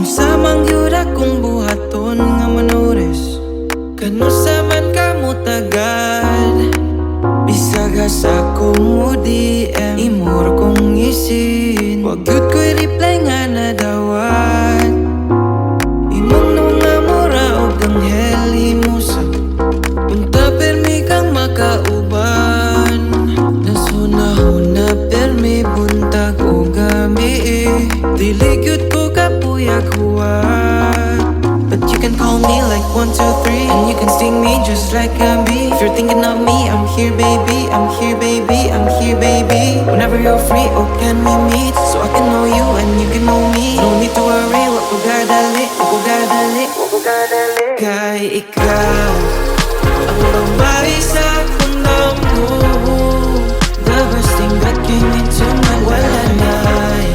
Unsa mang gyud akong buhaton nga manores, kanusa man kamo tagad. Bisag sa akong mo DM, imor kong isin. Wag gyud ko'y reply nga nadawat. Imong nung nga mura og anghel himusa, unta permi kang makauban. Nasunahuna permi buntag o gabi, dili gyud ko kapuyag huwat. But you can call me like 1, 2, 3, and you can sting me just like a bee. If you're thinking of me, I'm here baby, I'm here baby, I'm here baby. Whenever you're free, oh can we meet, so I can know you and you can know me. No need to worry, wag ko gadali, wag ko gadali, wag ko gadali. Kay ikaw ang babae sa kundang ko, the best thing that came into my life. Wala na'y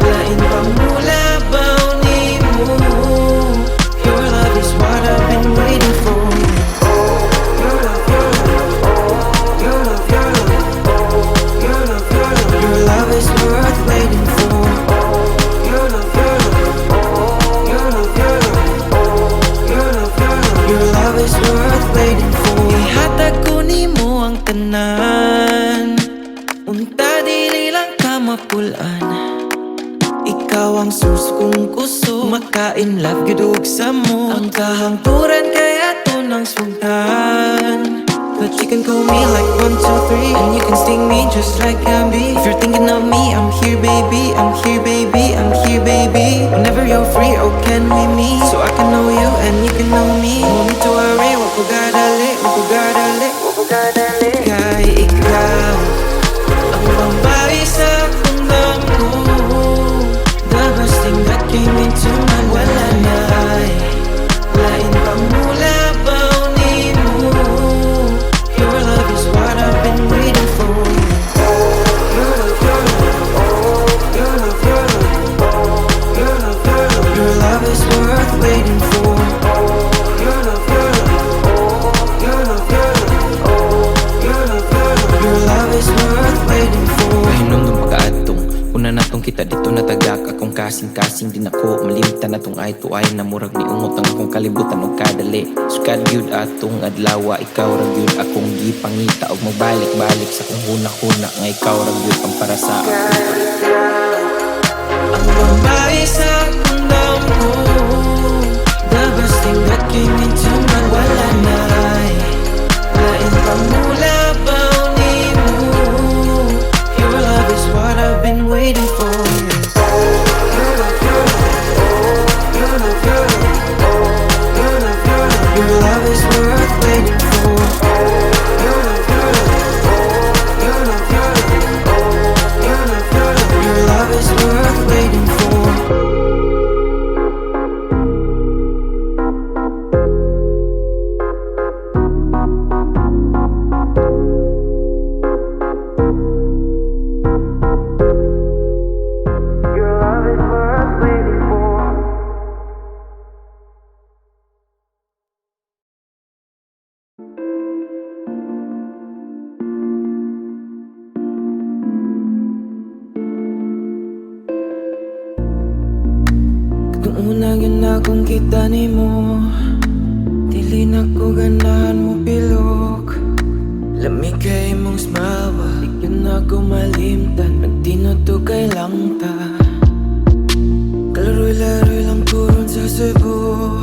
lain pang mula baw ni mo. Your love is what I've been waiting for. Your love, your love, your love, your love, your love, your love. Your love is worth waiting for. Your love, your love, your love, your love, your love, your love. Your love is worth waiting for. Ihatag ko nimo ang tanan, unta dili lang ka mapulan. Ikaw ang sus kong kuso, makain love gudog sa mo. Ang kahangturan kay ato ng sultan. But you can call me like 1, 2, 3, and you can sting me just like a bee. If you're thinking of me, I'm here baby, I'm here baby, I'm here baby. Whenever you're free, oh can we meet, so I can know you and you can know me. No need to worry, wag ko gadali, wag ko gadali, wag ko gadali. Kay ikaw ang babae sa kundang ko, the best thing that came into my life. Wala na'y lain pang mula baw ni mo. Your love is what I've been waiting for. Your love, your love, your love, your love, your love, your love. Your love is worth waiting for. Your love, your love, your love, your love, your love, your love. Your love is worth waiting for. Pahinom ng pagkaatong una natong kita dito natagak akong kasing-kasing din ako malimtan natong eye to eye na murag ni ungot ang akong kalibutan og kadali. Sukad gyud atong adlawa, ikaw ra gyud akong gipangita og magbalik-balik sa akong huna-huna nga ikaw ra gyud ang para sa ako. Ang babae sa kundang ko, the best thing that came into my life. Wala na'y lain pang mula baw ni mo. Your love is what I've been waiting for. Your love, your love, your love, your love, your love, your love. Your love is worth waiting for. Your love, your love, your love, your love, your love, your love. Your love is worth waiting for. Your love is worth waiting for. Kung una yun akong kita nimo, dili na ko ganahan mo pilok. Lamig kay mong smile ba, di ka na ko malimtan. Nagtinuto kay lang ta, kalaroy-laroy lang turon sa Cebu.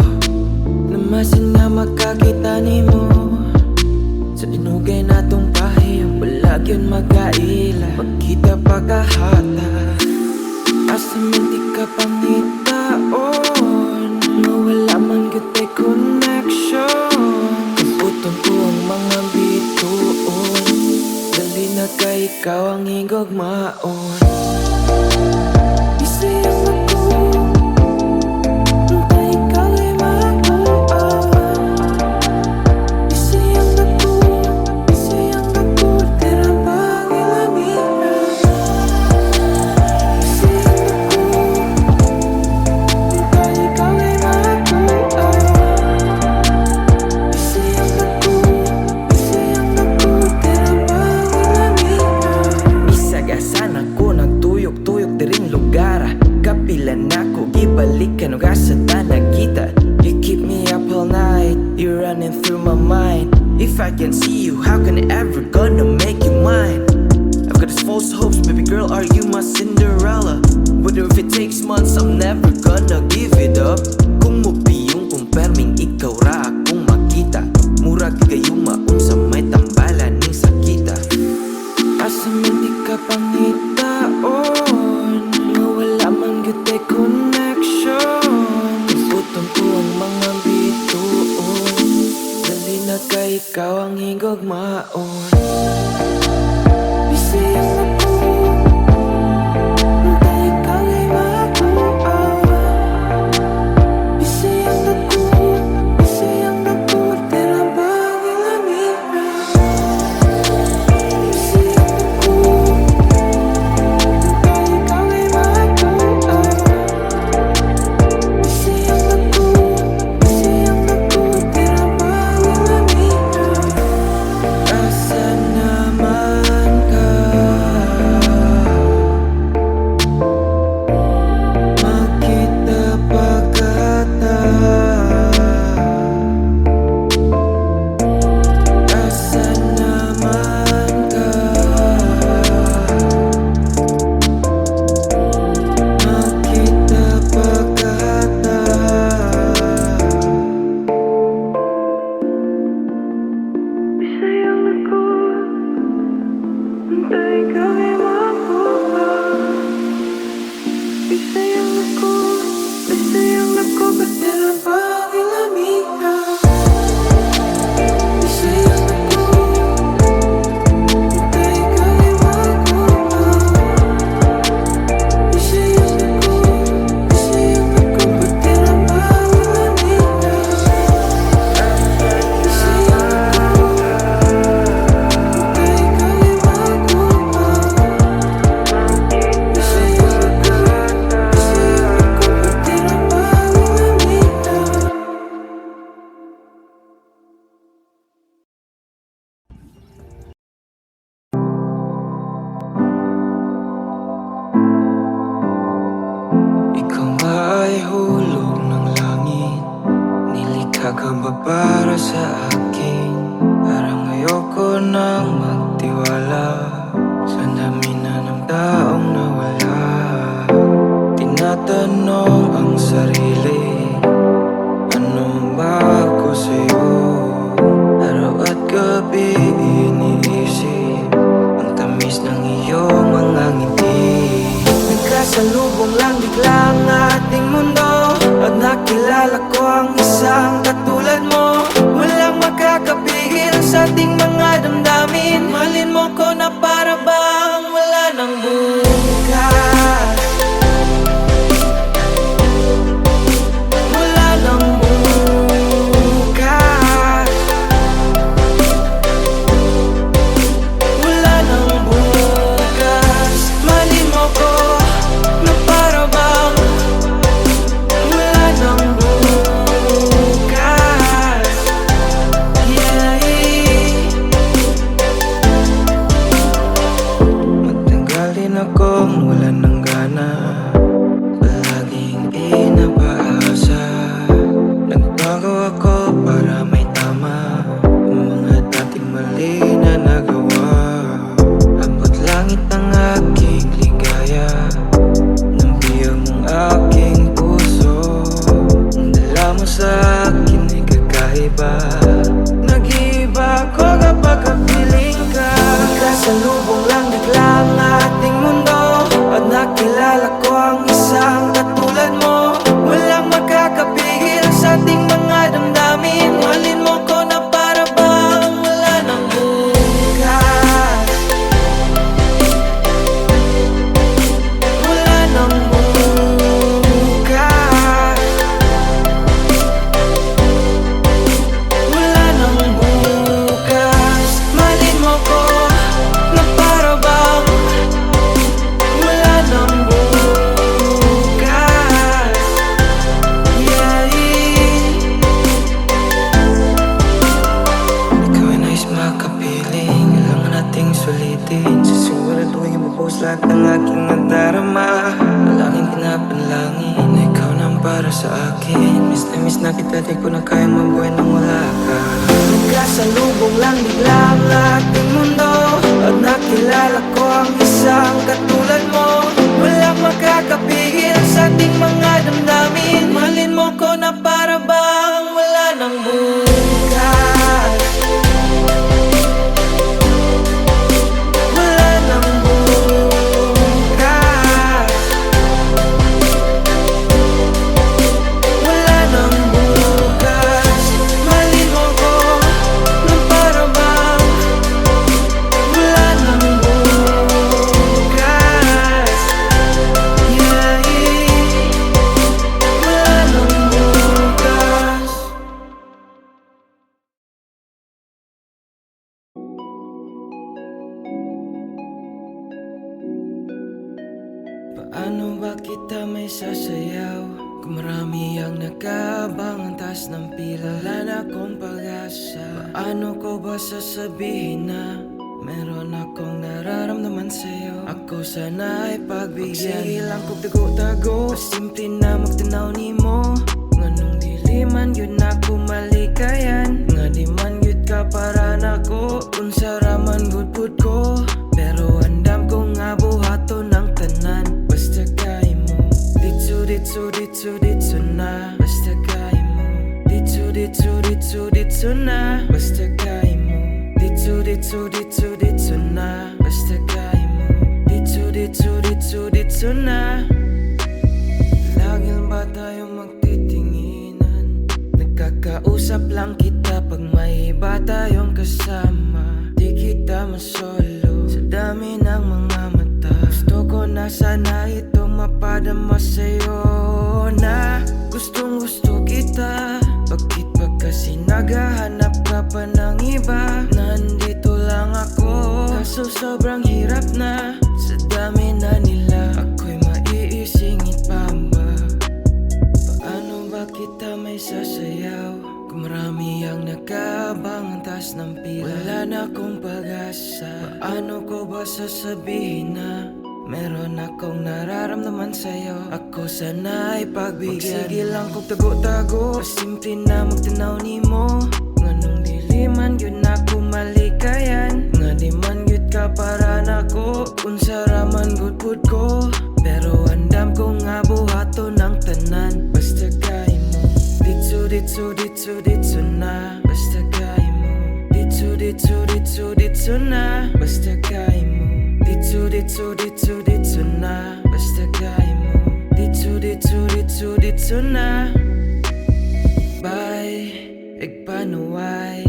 Namasin na makakita nimo sa dinugay natong pahiyang balag yun magkaila. Pagkita pagkahata, asa man di ka pangitaon, mawala man gutay connection. Kaputon ko ang mga bituon, dali na kay ikaw ang higugmaon. Isayang ako, antay ikaw ay makuan. Isayang ako, tira pang ilamihan. Isayang ako, antay ikaw ay makuan. Isayang ako, tira pang ilamihan. Isagasan ako, nagtuyok-tuyok diring lugar. Kapilan ako can't see you, how can I ever gonna make you mine? I've got these false hopes, baby girl, are you my Cinderella? Whether if it takes months, I'm never gonna give it up. Kung mupiyong kumperming ikaw ra akong makita, murag kayo maunsa may tambalan ning sakita. Asa man di ka pangitaon, wala man gute connection. Iputong ko ang mga bituon, dali na kay ikaw ang higugmaon. Bisayang ako, antay ikaw ay makuha. Bisayang ako, tera bagay lamira. Bisayang ako, antay ikaw ay makuha. Bisayang ako, tera bagay lamira. Asa naman ka? Makita pagkata. Asa naman ka? Makita pagkata. Bisayang ako, antay ikaw ay makuha. Bisayang ako, ba't tera bagay lamira. Bisayang ako, antay ikaw ay makuha. Bisayang ako, ba't tera bagay lamira. Bisayang ako, antay ikaw ay makuha. Bisayang ako, ba't tera bagay lamira. Ikaw ba ay hulog ng langit? Nilikha ka ba para sa akin? Parang ayoko nang magtiwala sa dami na ng taong nawala. Tinatanong ang sarili, ano ba ako sa'yo? Araw at gabi iniisip ang tamis ng iyong mga ngiti. Nagkasalubong lang bigla ang ating mundo, at nakilala ko ang isang katulad mo. Walang makakapigil sa ating mga damdamin. Mahalin mo ko na para bang wala nang bukas. Wala nang bukas. Wala nang bukas. Mahalin mo ko na para bang wala nang bukas. Yeah. Matagal din akong wala ng gana, palaging inapaasa. Nagbago ako para may tama ang mga dating mali na nagawa. Abot langit ang aking ligaya, nang biyag mong aking puso. Ang dala mo sa akin ay kakaiba, nag-iiba ko kapag kapiling ka. Nagkasalubong lang bigla ang ating mundo, at nakilala ko ang isang katulad mo. Walang makakapigil sa ating mga damdamin. Mahalin mo ko na para bang wala nang bukas. Wala nang bukas. Wala nang bukas. Mahalin mo ko na para bang wala nang bukas. Yeah. Ikaw ay nais makapiling, kailangan nating sulitin. Sisiguraduhin mo post lahat ng aking nadarama. Palaging pinapanalangin na ikaw na para sa akin. Miss na kita, di ko na kaya mabuhay nang wala ka. Nagkasalubong lang bigla ang ating mundo, at nakilala ko ang isang katulad mo. Walang makakapigil sa ating mga damdamin. Mahalin mo ko na para bang wala nang bukas. Wala nang bukas. Wala nang bukas. Mahalin mo ko na para bang wala nang bukas. Yeah, wala nang bukas. Paano ba kita may sasayaw kung marami ang nag-aabang ang taas ng pila? Wala na akong pag-asa. Paano ko ba sasabihin na meron akong nararamdaman sa'yo? Ako sana ay pagbigyan. Magsige lang kong tago-tago, pasimple na magtanaw ni mo. Nganong diliman yun ako malikayan, nga di man yun ka para nako. Kung saraman gudpud ko, pero andam ko nga buhato ng tanan. Basta kaya mo, ditso na. Basta kaya mo, ditso na. Basta kaya mo, ditso na. Basta kaya mo, ditso na. Lagi ba tayo magtitinginan? Nagkakausap lang kita pag may iba tayong kasama. Di kita masolo sa dami ng mga mata. Gusto ko na sana itong mapadama sa'yo na gustong gusto kita. Bakit ba kasi naghahanap ka pa ng iba? Nandito lang ako, kaso sobrang hirap na. Sa dami na nila, ako'y maiisingit pa ba? Paano ba kita may sasayaw kung marami ang nag-aabang ang taas ng pila? Wala na akong pag-asa. Paano ko ba sasabihin na meron akong nararamdaman sa'yo? Ako sana ay pagbigyan. Magsige lang kong tago-tago, pasimple na magtanaw ni mo. Nganong diliman yun ako malikayan, nga di man yun ka para nako. Kung saraman gudpud ko, pero andam ko nga buhato ng tanan. Basta kaya mo, ditso na. Basta kaya mo, ditso na. Basta kaya mo, ditso na. Basta kaya mo, ditso na. Bye, igpanuway.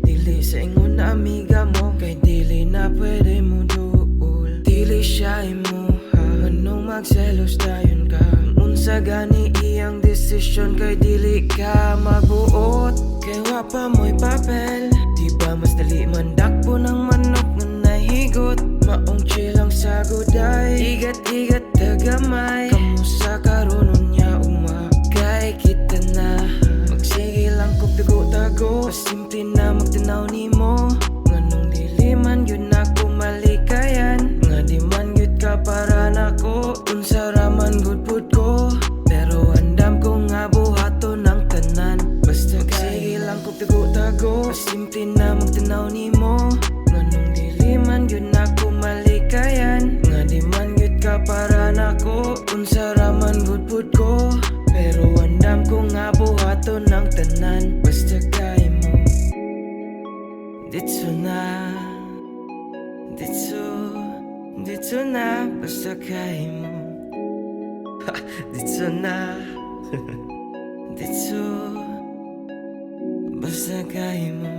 Dili sa ingon na amiga mo, kay dili na pwede mo duol. Dili siya imuha, anong magselos dayon ka? Unsa gani iyang desisyon, kay dili ka magbuot. Kay wapa mo'y papel, di ba mas dali mandakpo ng manok nga nahigot. Maong chilang sagod ay igat-igat tagamay. Kamusta karoon niya umakay kita na. Magsige lang kong tago-tago, pasimple na magtanaw ni mo. Nganong diliman yun ako malikayan, nga di man yun ka para nako. Kung saraman gudpud ko, pero andam ko nga buhato ng tanan. Basta magsige lang kong tago-tago, pasimple na magtanaw ni mo. Nganong diliman yun ako malikayan, nga di man yun ka para nako. Kung saraman gudpud ko, pero andam ko nga buhato ng tanan. Basta kaya mo, ditso na. Ditso na. Basta kaya mo, ditso na. Ditso, basta kaya mo.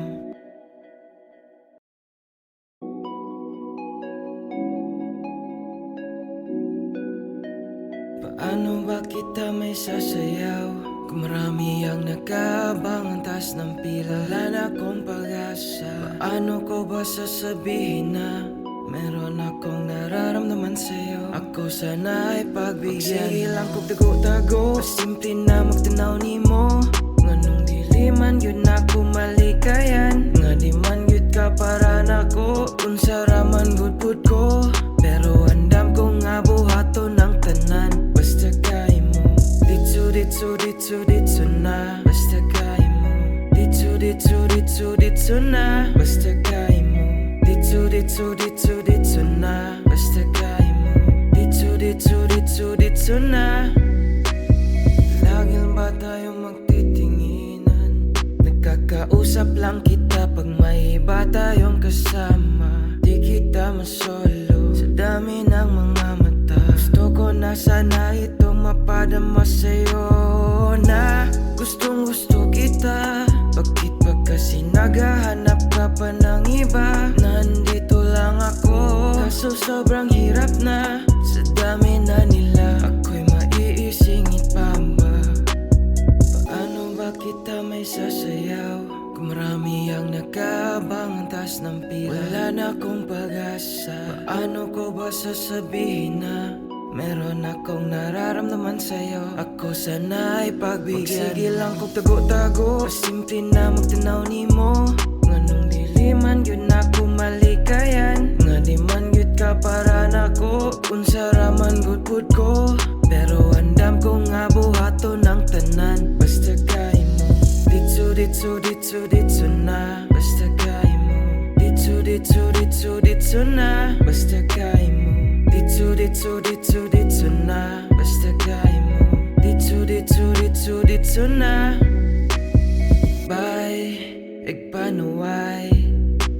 Paano ba kita may sasayaw kung marami ang nag-aabang ang taas ng pila? Wala na akong pag-asa. Paano ko ba sasabihin na meron akong nararamdaman sa'yo? Ako sana ay pagbigyan. Magsige lang kong tago-tago, pasimple na magtanaw ni mo. Nganong diliman yun ako malikayan, nga di man yun ka para nako. Kung saraman gudpud ko, pero andam ko nga buhato ng tanan. Basta kaya mo, ditso ditso na, basta kaya mo. Ditso, ditso, ditso, ditso na, basta kaya mo. Ditso, ditso, ditso, ditso na. Lagi ba tayo magtitinginan? Nagkakausap lang kita pag may iba tayong kasama. Di kita masolo sa dami ng mga mata. Gusto ko na sana itong mapadama sa'yo na gustong gusto kita. Bakit ba kasi naghahanap ka pa ng iba? Nandito lang ako, kaso sobrang hirap na. Sa dami na nila, ako'y maiisingit pa ba? Paano ba kita may sasayaw? Kung marami ang nag-aabang ang taas ng pila, wala na akong pag-asa. Paano ko ba sasabihin na meron akong nararamdaman sa'yo? Ako sana ay pagbigyan. Magsige lang kong tago-tago, pasimple na magtanaw ni mo. Nganong diliman yun ako malikayan. Nga di man yun ka para nako. Kung saraman good ko, pero andam ko nga buhato ng tanan. Basta kaya mo. Ditso, ditso, ditso, ditso na, basta kaya mo. Ditso, ditso, ditso, ditso na, basta kaya mo. Ditso, ditso, ditso, ditso na, basta kaya mo. Ditso, ditso, ditso, ditso na. Bye, panuway.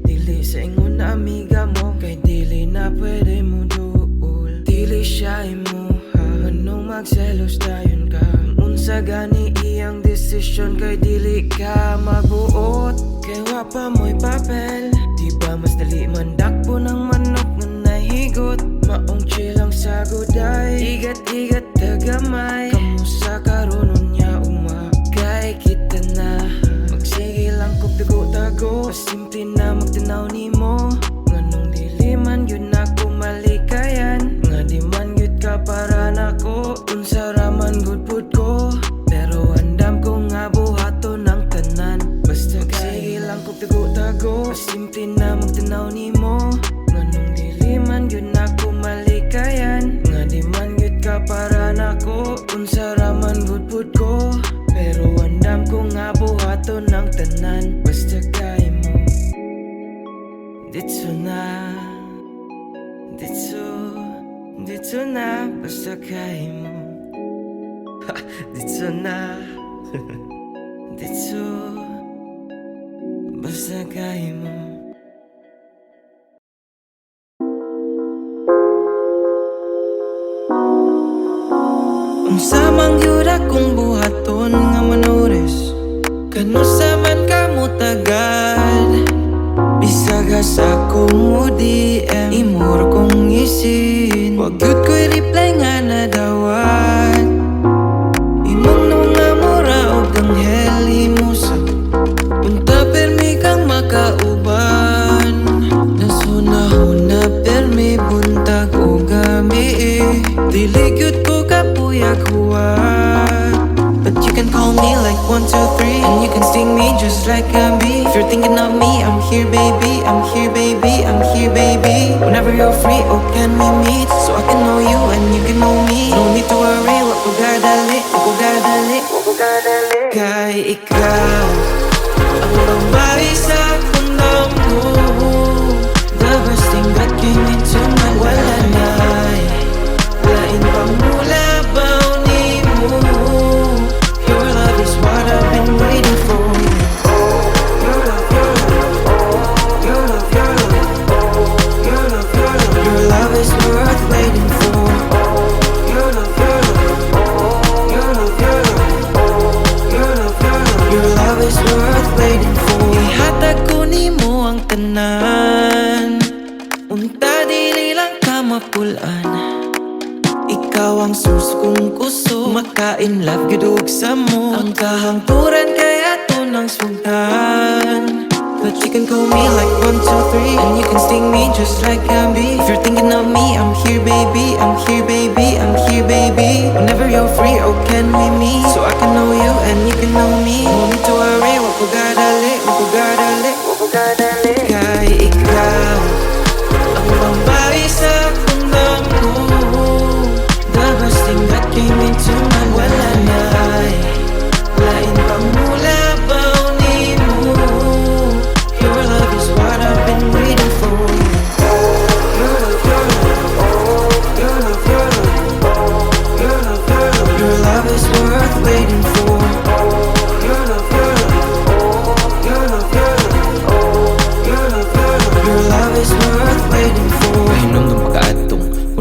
Dili sa ingon na amiga mo, kay dili na pwede mo duol. Dili siya imuha, anong magselos dayon ka? Unsa gani iyang desisyon, kay dili ka magbuot. Kay wapa mo'y papel, di ba mas dali mandakpo ng manok nga nahigot. Maong chilang sagod ay igat-igat tagamay. Kamusta karoon niya umakay kita na. Magsige lang kog tago-tago, pasimple na magtanaw ni mo. Nganong diliman yun ako malikayan. Nga di man yun ka para nako. Unsa raman good ko, pero andam ko nga buhato ng tanan. Basta magsige lang kog tago-tago, pasimple na magtanaw ni mo. Nganong diliman yun ako malikayan. Nga di man yun ka para nako. Unsa raman good ko, pero andam ko nga buhato ng tanan. Basta kaya mo. Ditso na, ditso, ditso na, basta kaya mo. Ditso na, ditso, basta kaya mo. Unsa mang yun akong buhaton nga manores, kano sa man kamo tagad. Bisaga sa akong mo DM, imor kong isin. Wag yun ko'y reply nga nadawat. Imong nung nga mura o ganghel imusa. Unta permi kang makauban. Nasuna-huna permi buntag o gabi. Dili gyud ko kapuyag huwat. But you can call me like 1, 2, 3, and you can sting me just like a bee. If you're thinking of me, I'm here baby, I'm here baby, I'm here baby. Whenever you're free, oh can we meet? So I can know you and you can know me. No need to worry, wag ko gadali, wag ko gadali, wag ko gadali. Kay ikaw ang babae sa kundang ko. The best thing that came into my life. Wala na'y lain pang mula baw ni mo. Your love is what I've been waiting for. Your love, your love, your love, your love, your love, your love. Your love is worth waiting for. Your love, your love, your love, your love, your love, your love. Your love is worth waiting for. Ihatag ko nimo ang tanan. Unta dili lang ka mapulan. Ikaw ang suso kong kuso. Makain love gudog sa mo. Ang kahangturan kaya to ng sultan. But you can call me like 1, 2, 3, and you can sting me just like a bee. If you're thinking of me, I'm here baby, I'm here baby, I'm here baby. Whenever you're free, oh can we meet? So I can know you and you can know me. No need to worry, wag ko gadali, wag ko gadali, wag ko gadali. Kay ikaw ang babae sa kundang ko. The best thing that came into my life. Wala na'y lain pang mula baw ni mo.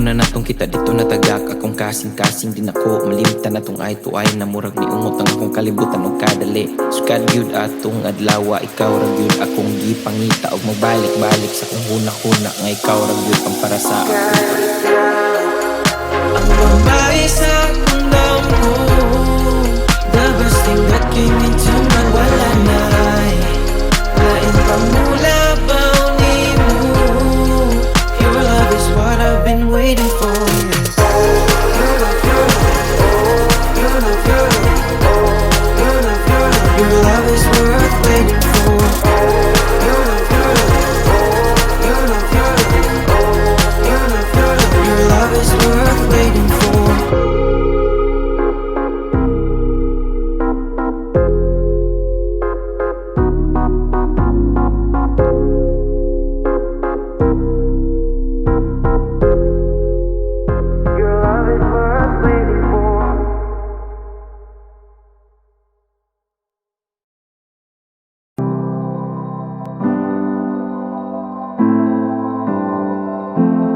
una natong kita dito natagak akong kasing-kasing din ako malimtan natong eye to eye na murag ni ungot ang akong kalibutan og kadali. Sukad gyud atong adlaw ikaw ra gyud akong gipangita og magbalik-balik sa kung huna-huna nga ikaw ra gyud ang para sa ako. Ang babae sa kundang ko, the best thing that came into my wala na ay lain pa mula bauni mo. Your love is what I've been waiting for. Your love is worth waiting for. Your love is worth waiting for.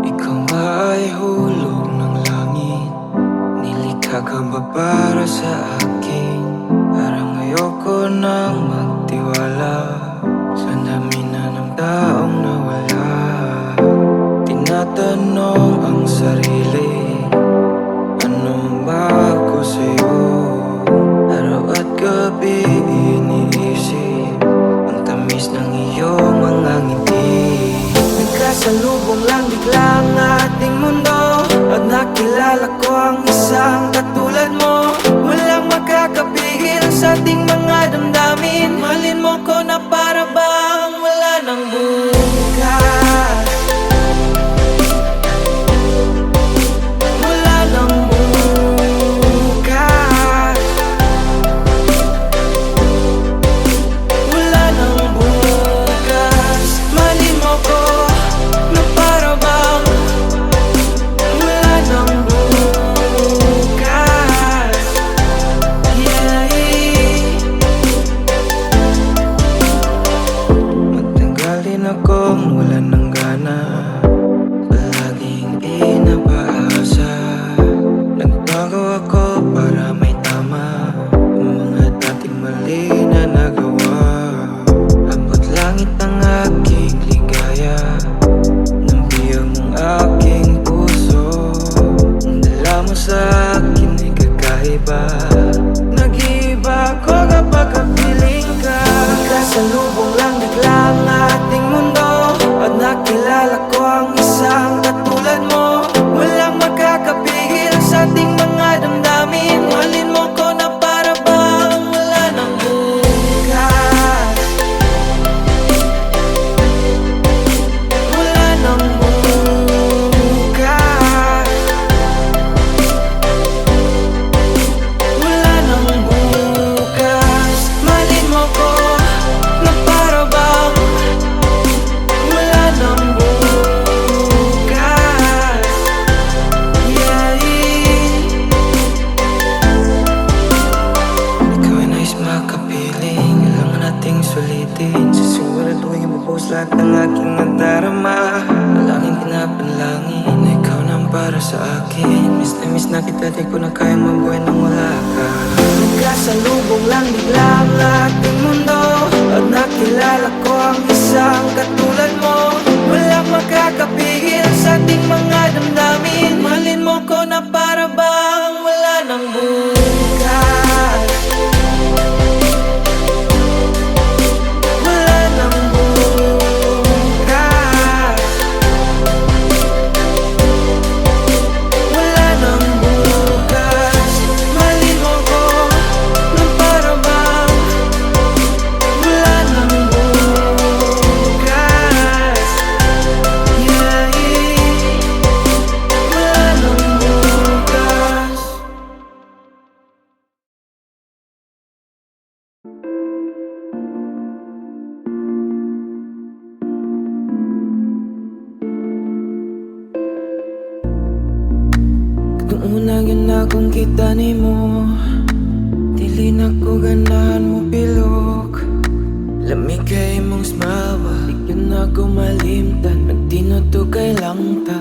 Ikaw ba ay hulog ng langit? Nilikha ka ba para sa akin? Parang ayoko nang magtiwala sa dami na ng taong nawala. Tinatanong ang sarili, ano ba ako sa'yo? Araw at gabi iniisip ang tamis ng iyong mga ngiti. Nagkasalubong lang bigla ang ating mundo at nakilala ko ang isang katulad mo. Walang makakapigil sa ating mga damdamin. Mahalin mo ko na para bang wala nang bukas. Wala nang bukas. Wala nang bukas. Mahalin mo ko na para bang wala nang bukas. Yeah. Matagal din akong wala ng gana, palaging inapaasa. Nagbago ako para may tama ang mga dating mali na nagawa. Abot langit ang aking ligaya, nang biyag mong aking puso. Ang dala mo sa akin ay kakaiba. Nag-iiba ko kapag kapiling ka. Nagkasalubong lang bigla ang ating mundo at nakilala ko ang isang katulad mo. Walang makakapigil sa ating mga damdamin. Mahalin mo ko na para bang wala nang bukas. Wala nang bukas. Wala nang bukas. Mahalin mo ko na para bang wala nang bukas. Yeah. Ikaw ay nais makapiling, kailangan nating sulitin. Sisiguraduhin mapost lahat ng aking nadarama. Palaging pinapanalangin na ikaw nang para sa akin. Miss na kita, di ko na kaya mabuhay nang wala ka. Nagkasalubong lang bigla ang ating mundo at nakilala ko ang isang katulad mo. Walang makakapigil sa ating mga damdamin. Mahalin mo ko na para bang wala nang bukas. Wala nang bukas. Wala nang bukas. Mahalin mo ko na para bang wala nang bukas. Yeah. Wala nang bukas. Kung una yun akong kita ni mo, dili na ko ganahan mo pilok. Lamig kay mong smile ba, di yun ako malimtan. Nagtino to kay lang ta.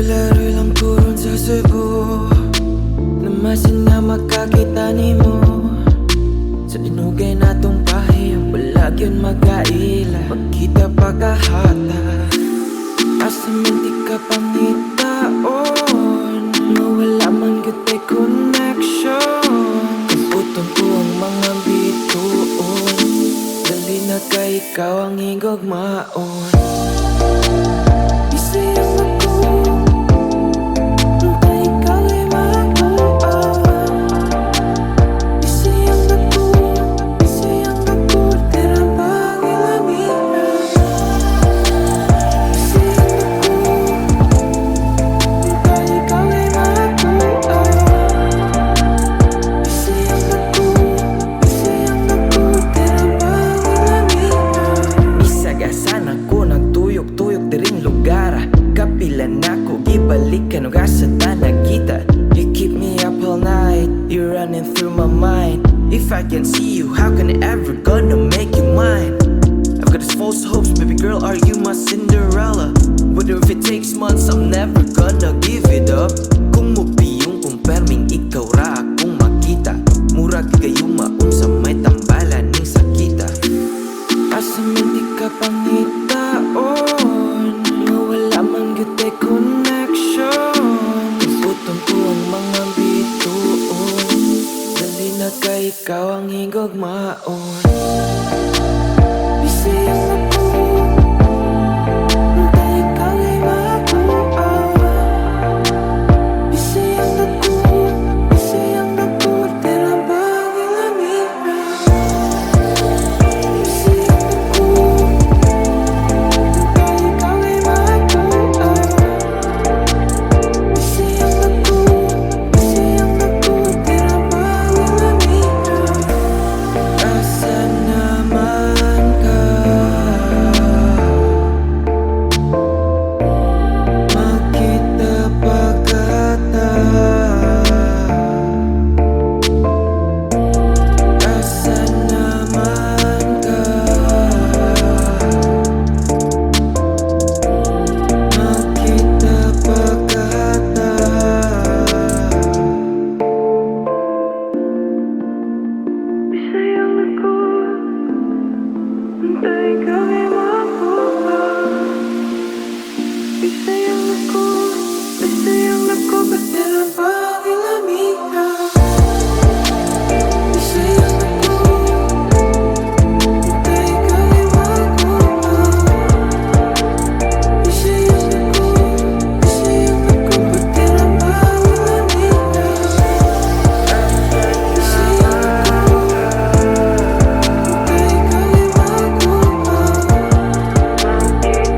Laroy lang turon sa Cebu, namasin na makakita nimo. Sa inugay natong pahiyong balag yun mag-aila, magkita pagkahata. Asaman di ka pangitaon, mawala man gutay connection. Kabuton ko ang mga bituon, dali na kay ikaw ang higugmaon. Isayang ako, antay ikaw ay makuan. Isayang ako, tira pang ilamihan. Isayang ako, antay ikaw ay makuan. Isayang ako, tira pang ilamihan. Isagasan ako, nagtuyok-tuyok diring lugar. Kapilan ako, gibalikan og asa ta nagkita. You keep me up all night, you're running through my mind. If I can see you, how can I ever gonna make you mine? I've got these false hopes, baby girl, are you my Cinderella? Whether if it takes months, I'm never gonna give it up. Kung mupiyong kung perming ikaw ra akong makita, murag kayo maun sa may tambalan ning sakita. Asa man di ka pangitaon, mawala man gutay connection. Kabuton ko ang mga bituon, dali na kay ikaw ang higugmaon. Bisayang ako, antay ikaw ay makuan. Bisayang ako, tira bang ilamihan. Bisayang ako, antay ikaw ay makuan. Bisayang ako, tira bang ilamihan. Asa naman ka? Makita pagkata. Asa naman ka? Makita pagkata. Bisayang ako, antay ikaw ay makuha. Bisayang ako, tira bang ilamihan. Bisayang ako, antay ikaw ay makuha. Bisayang ako, tira bang ilamihan. Bisayang ako, antay ikaw ay makuha.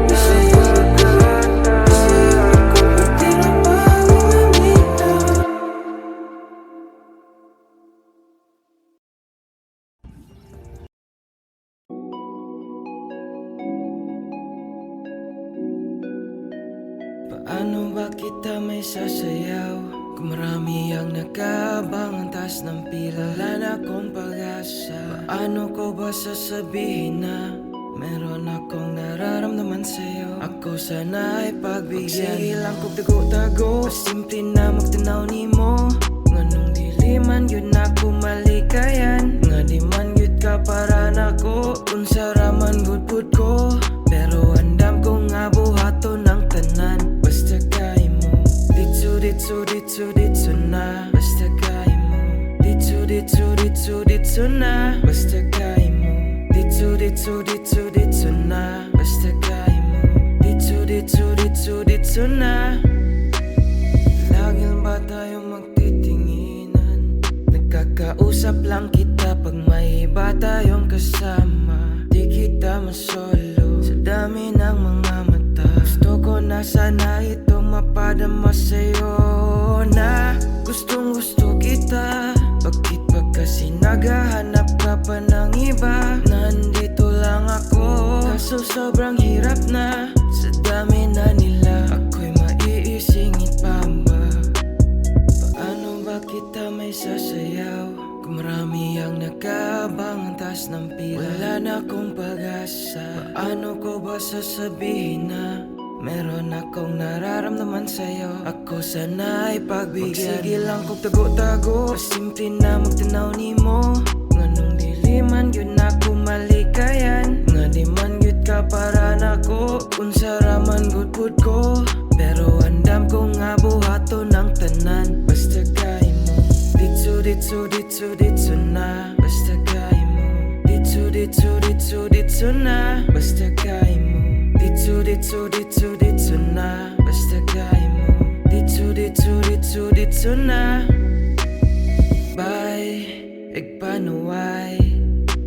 Bisayang ako, tira bang ilamihan. Paano ba kita may sasayaw kung marami ang nag-aabang ang taas ng pila? Wala na akong pag-asa. Paano ko ba sasabihin na meron akong nararamdaman sa'yo? Ako sana ay pagbigyan. Sige lang kong tago-tago, pasimple na magtanaw ni mo. Nganong diliman yun ako malikayan, nga di man yun ka para nako. Kung saraman gudpud ko, pero andam ko nga buhaton ng tanan. Basta kaya mo, ditso na. Basta kaya mo, ditso na. Basta kaya mo, ditso na. Basta kaya mo, ditso na. Lagi lang ba tayo magtitinginan? Nagkakausap lang kita pag may iba tayong kasama. Di kita masolo sa dami ng mga mata. Gusto ko na sana itong mapadama sa'yo na gustong gusto kita. Bakit ba kasi naghahanap ka pa ng iba? Nandito lang ako, kaso sobrang hirap na. Sa dami na nila, ako'y maiisingit pa ba? Paano ba kita may sasayaw kung marami ang nag-aabang ang taas ng pila? Wala na akong pag-asa. Paano ko ba sasabihin na Meron akong nararamdaman sa'yo. Ako sana'y pagbigyan. Magsige lang kong tago-tago, pasimple na magtanaw ni mo. Nganong diliman yun ako malikayan. Nga di man yun ka para nako. Unsa raman gud ko, pero andam ko nga buhaton ng tanan. Basta kay mo, ditso na. Basta kay mo, ditso na. Basta kay mo, ditso na. Basta kay mo, ditso na. Bye, igpanuway.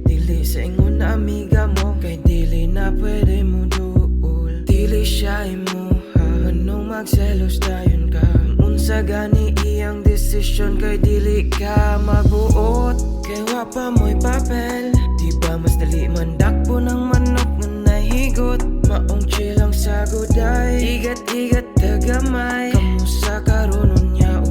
Dili sa ingon na amiga mo, kay dili na pwede mo duol. Dili siya imuha, anong magselos dayon ka. Unsa gani iyang desisyon, kay dili ka magbuot. Kay wapa mo'y papel, di ba mas dali mandakpo ng manok nga nahigot. Maong chilang sagod ay igat-igat tagamay. Kamusta karoon niya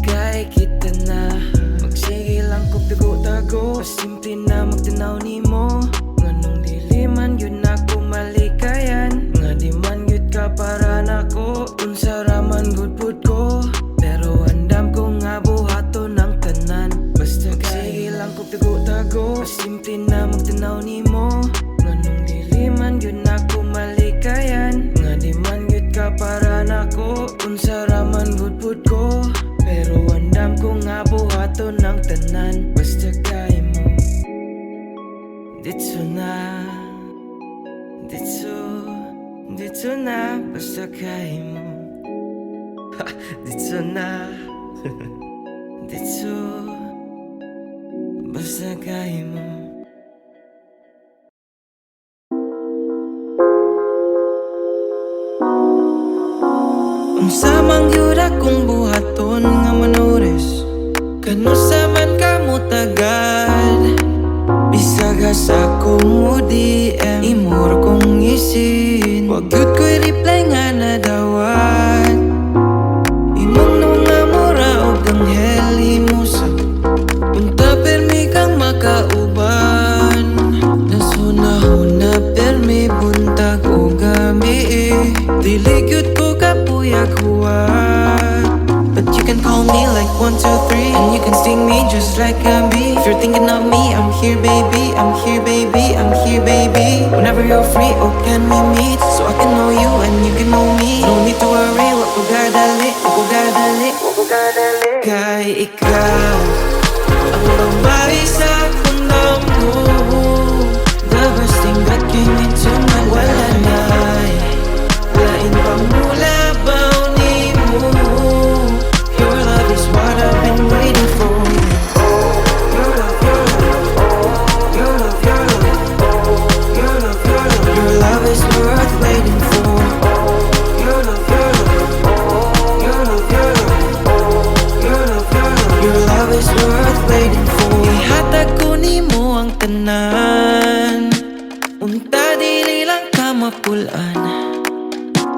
kay kita na. Magsige lang kog tago-tago, pasimple na magtanaw ni mo. Nganong diliman yun ako malikayan. Nga di man yun ka para nako. Unsa raman gud ko, pero andam ko nga buhaton ng tanan. Basta magsige lang kog tago-tago, pasimple na magtanaw ni mo. Nganong diliman yun ako malikayan. Nga di man yun ka para nako. Unsa raman gud ko, pero andam ko nga buhaton ng tanan. Basta kay mo, ditso na. Ditso na. Basta kay mo, ditso na. Ditso, basta kay mo. Unsa mang yun akong buhaton nga manores. Kano sa man kamo tagad. Bisag sa akong mo DM, imor kong isin. Wag yun ko'y reply nga nadawat. Imong nung nga mura o ganghel imusa. Unta permi kang makauban. Nasuna-huna permi buntag o gami. Dili gyud ko kapuyag huwat. But you can call me like 1, 2, 3, and you can sting me just like a bee. If you're thinking of me, I'm here baby, I'm here baby, I'm here baby. Whenever you're free, oh can we meet? So I can know you and you can know me. No need to worry, wag ko gadali, wag ko gadali, wag ko gadali. Kay ikaw ang babae sa kundang ko. The best thing that came into my life. Wala na'y lain pang mula baw ni mo. Your love is what I've been waiting for. Your love, your love, your love, your love, your love, your love. Your love is worth waiting for. Your love, your love, your love, your love, your love, your love. Your love is worth waiting for. Ihatag ko nimo ang tanan. Unta dili lang ka mapulan.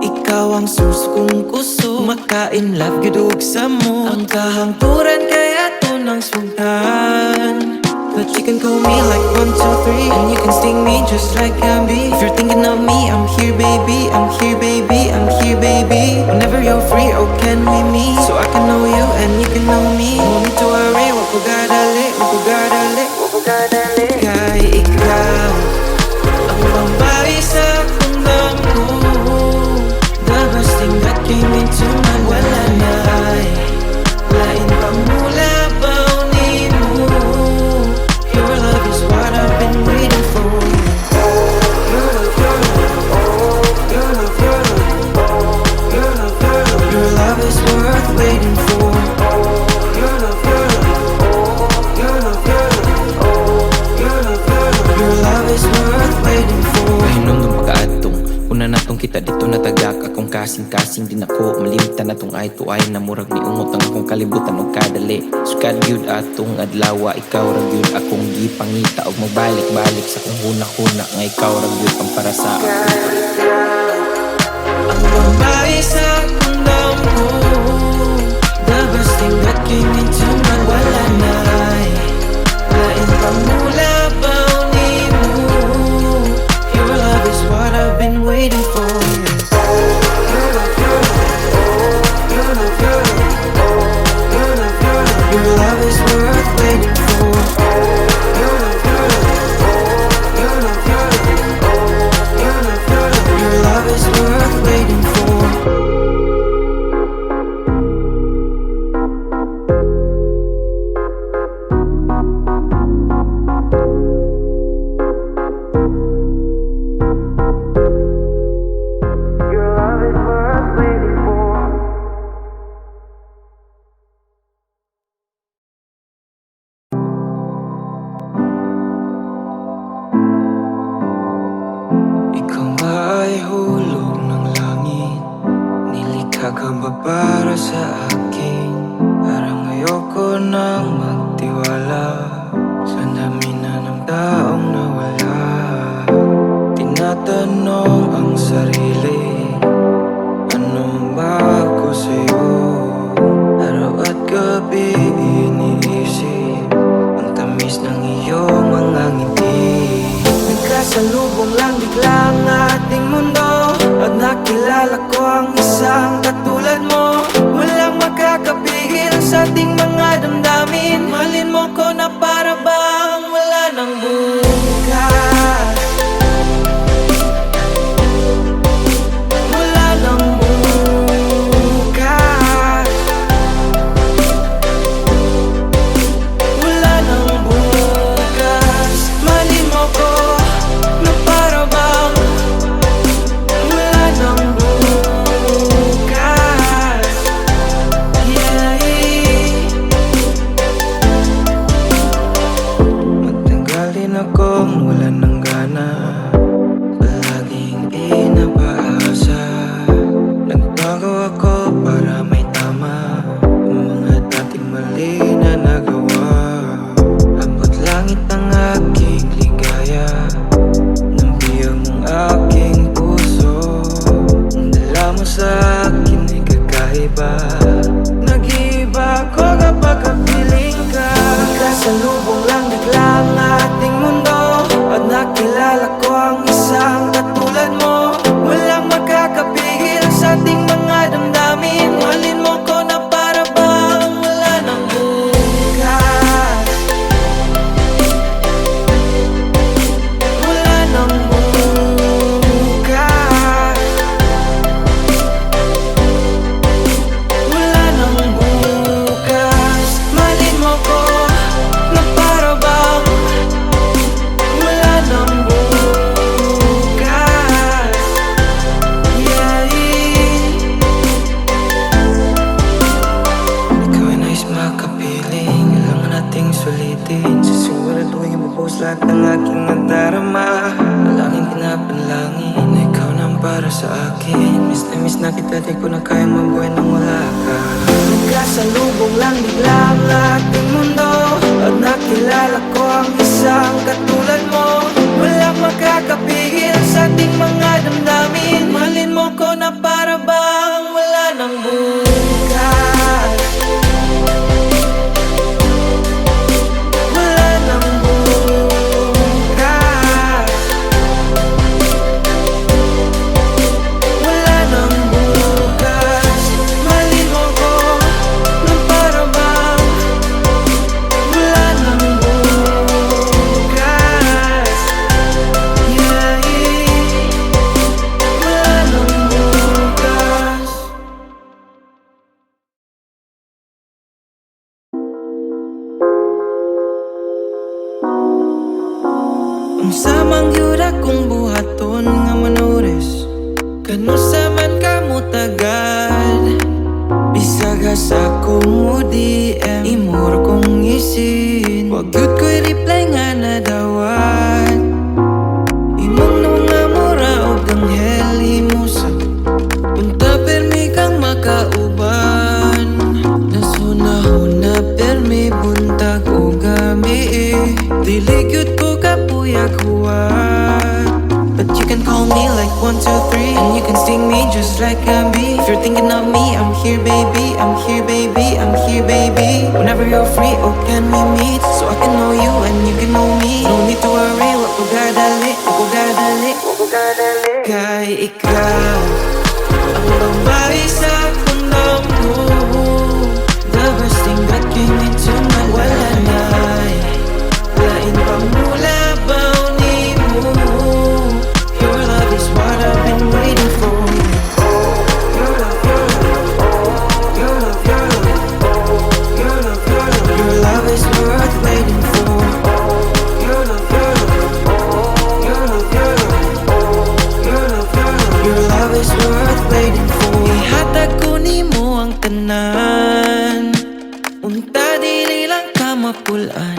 Ikaw ang suso kong kuso. Makain love gudog sa mo. Ang kahangturan kaya to ng sultan. But you can call me like 1, 2, 3, and you can sting me just like a bee. If you're thinking of me, I'm here baby, I'm here baby, I'm here baby. Whenever you're free, oh can we meet? So I can know you and you can know me. No need to worry, wag ko gadali, wag ko gadali, wag ko gadali. Kay ikaw ang babae sa kundang ko. The best thing that came into my life. Wala na'y lain pang mula baw ni mo. Your love is what I've been waiting for. Your love, your love, your love, your love, your love, your love. Your love is worth waiting for. Your love, your love, your love, your love, your love, your love. Your love is worth waiting for. Pahinom ng pagkaatong una natong kita dito natagak. Akong kasing-kasing din ako malimtan natong eye to eye. Namurag ni ungot ang akong kalibutan o kadali. Sukad gyud atong adlawa, ikaw ra gyud akong gipangita. Og magbalik-balik sa akong huna-huna nga ikaw ra gyud ang para sa ako. Ang babae sa kundang ko. The best thing that came into my life. Wala na'y lain pang mula baw ni mo. Your love is what I've been waiting for. Isa ka ba para sa akin? Parang ayoko nang magtiwala sa dami na ng taong nawala. Tinatanong ang sarili, ano ba ako sa'yo? Araw at gabi iniisip ang tamis ng iyong mga ngiti. Nagkasalubong lang bigla ang ating mundo at nakilala ko ang isang katulad mo. Walang makakapigil sa ating mga damdamin. Mahalin mo ko na para bang wala nang bukas. Wala nang bukas. Wala nang bukas. Mahalin mo ko na para bang wala nang bukas. Yeah. Matagal din akong wala ng gana, palaging pinapaasa. Nagbago ako para may tama ang mga dating mali na nagawa. Abot langit ang aking ligaya, nang biyag mong aking puso. Ang dala mo sa akin ay kakaiba. Nag-iiba ko kapag kapiling ka. Nagkasalubong lang bigla ang ating mundo at nakilala ko ang isang katulad mo. Walang makakapigil sa ating mga damdamin. Mahalin mo ko na para bang wala nang bukas. Wala nang bukas. Wala nang bukas. Mahalin mo ko na para bang wala nang bukas. Yeah. Ikaw ay nais makapiling, kailangan nating sulitin. Sisiguraduhin mapost lahat ng aking nadarama. Palaging pinapanalangin na ikaw nang para sa akin. Miss na kita, di ko na kaya mabuhay nang wala ka. Nagkasalubong lang bigla ang ating mundo at nakilala ko ang isang katulad mo. Walang makakapigil sa ating mga damdamin. Mahalin mo ko na para bang wala nang bukas. Wala nang bukas. Wala nang bukas. Mahalin mo ko na para bang wala nang bukas. Yeah. Wala nang bukas. Unsa mang gyud akong buhaton nga manures, kano sa man kamo tagad. Bisag sa akong mo DM, imor kong isin. Wag gyud ko'y reply nga nadawat. Imong nga mura og anghel himusa, unta permi kang makauban. Nasunahuna permi buntag o gabi. Dili gyud ko kapuyag huwat, but you can call me like 1, 2, 3, and you can sting me just like a bee. If you're thinking of me, I'm here baby, I'm here baby, I'm here baby. Whenever you're free, oh can we meet, so I can know you and you can know me. No need to worry, wag ko gadali, wag ko gadali, wag ko gadali. Kay ikaw ang babae sa kundang ko, the best thing that came into my life. Wala na lain pang mula baw ni mo. Your love is what I've been waiting for. Your love, your love, your love, your love, your love, your love. Your love is worth waiting for. Your love, your love, your love, your love, your love, your love. Your love is worth waiting for. Ihatag ko nimo ang tanan, unta dili lang ka mapulan.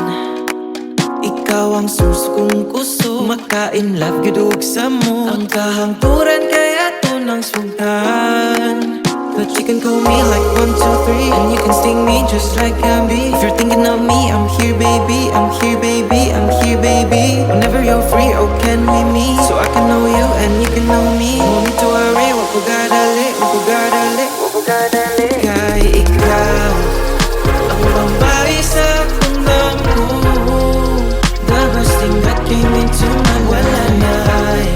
Ikaw ang sus kong kuso, makain love gidug sa mo. Ang kahangturan kay ato ng sugdan. But you can call me like 1, 2, 3, and you can sting me just like Gabby. If you're thinking of me, I'm here baby, I'm here baby, I'm here baby. Whenever you're free, oh can we meet? So I can know you and you can know me. No need to worry, wapugadali, wapugadali, wapugadali. Kay ikaw ang babae sa kundang ko. The best thing that came into my wala na ay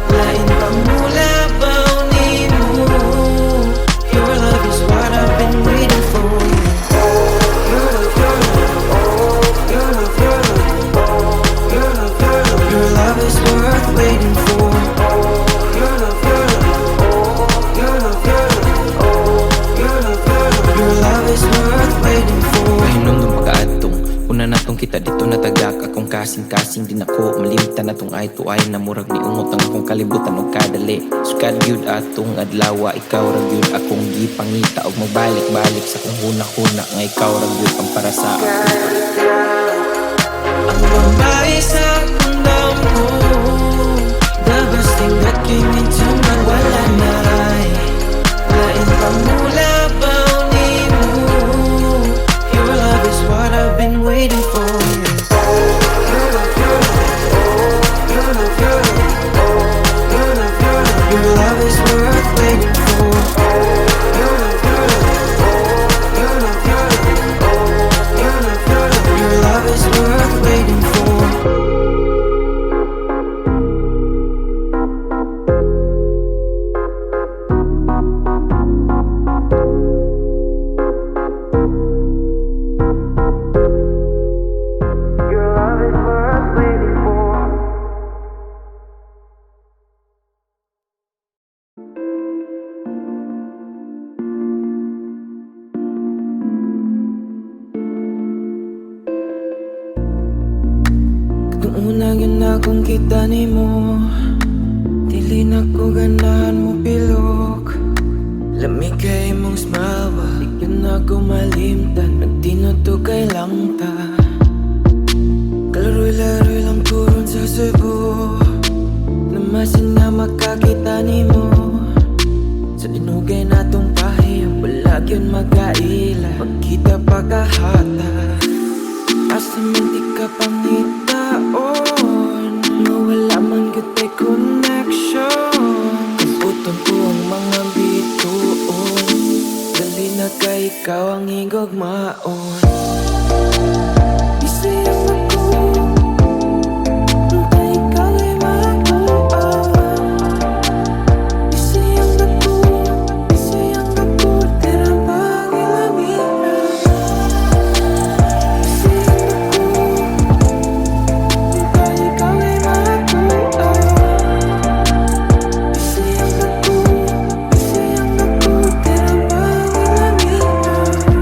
lain pa mula baoni mo. Your love is what I've been waiting for. Your love, your love, your love, your love, your love, your love. Your love is worth waiting for. Your love, your love, your love, your love, your love, your love. Your love is worth waiting for. Pahinom ng pagkaatong una natong kita dito natagak akong kasing-kasing din ako malimtan natong eye to eye na murag ni ungot ang akong kalibutan og kadali sukad gyud atong adlaw ikaw ra gyud akong gipangita og magbalik-balik sa kung huna-huna nga ikaw ra gyud ang para sa ako. Ang babae sa kundang ko. The best thing that came into my wala na ay lain pa mula baoni mo. Your love is what I've been waiting for. Your love, your love, your love, your love, your love, your love. Your love is worth waiting for. Your love, your love, your love, your love, your love, your love. Your love is worth waiting for. Your love is worth waiting for. Kung una yun akong kita nimo, dili na ko ganahan mo pilok. Lamig kay mong smile ba, di ka na ko malimtan. Nagtinuto kay lang ta. Kalaroy-laroy lang turon sa Cebu. Namasin na makakita nimo. Sa dinugay natong pahiyang balag yun magkaila. Pagkita pagkahata, asa man di ka pangitaon. Nawala man gitay connection. Kabuton ko ang mga bituon. Dali na kay ikaw ang higugmaon. Isayang ako, kay ikaw ay makuan. Isayang ako, tira pangilamina.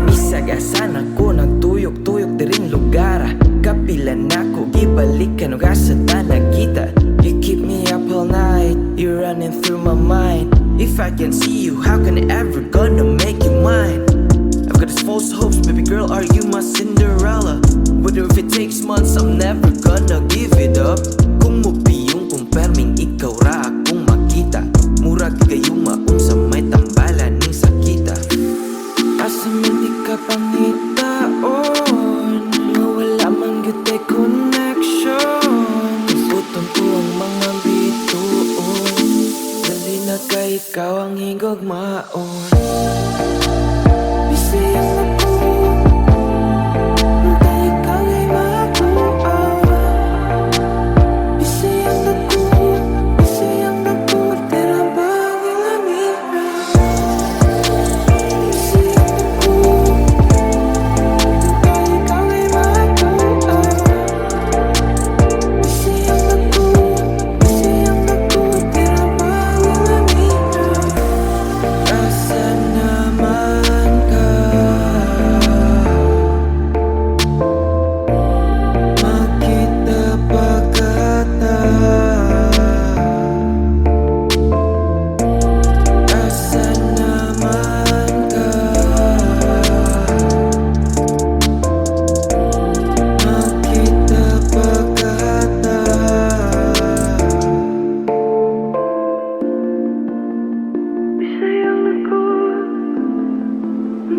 Isagasan ako ng tuyok-tuyok diring lugar. Kapilan ako, gibalikan o asa ta nagkita. You keep me up all night, you're running through my mind. If I can see you, how can I ever gonna make you mine? I've got these false hopes, baby girl, are you my Cinderella? Whether if it takes months, I'm never gonna give it up. Kung mupiyong kumperming ikaw ra akong makita. Murag kayo maong sa may tambalan ning sakita. Asa man di ka pangitaon, nawala man gitay connection. Kabuton ko ang mga bituon. Dali na kay ikaw ang higugmaon. Bisayang ako, kay ikaw ay makuan.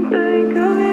Think of you.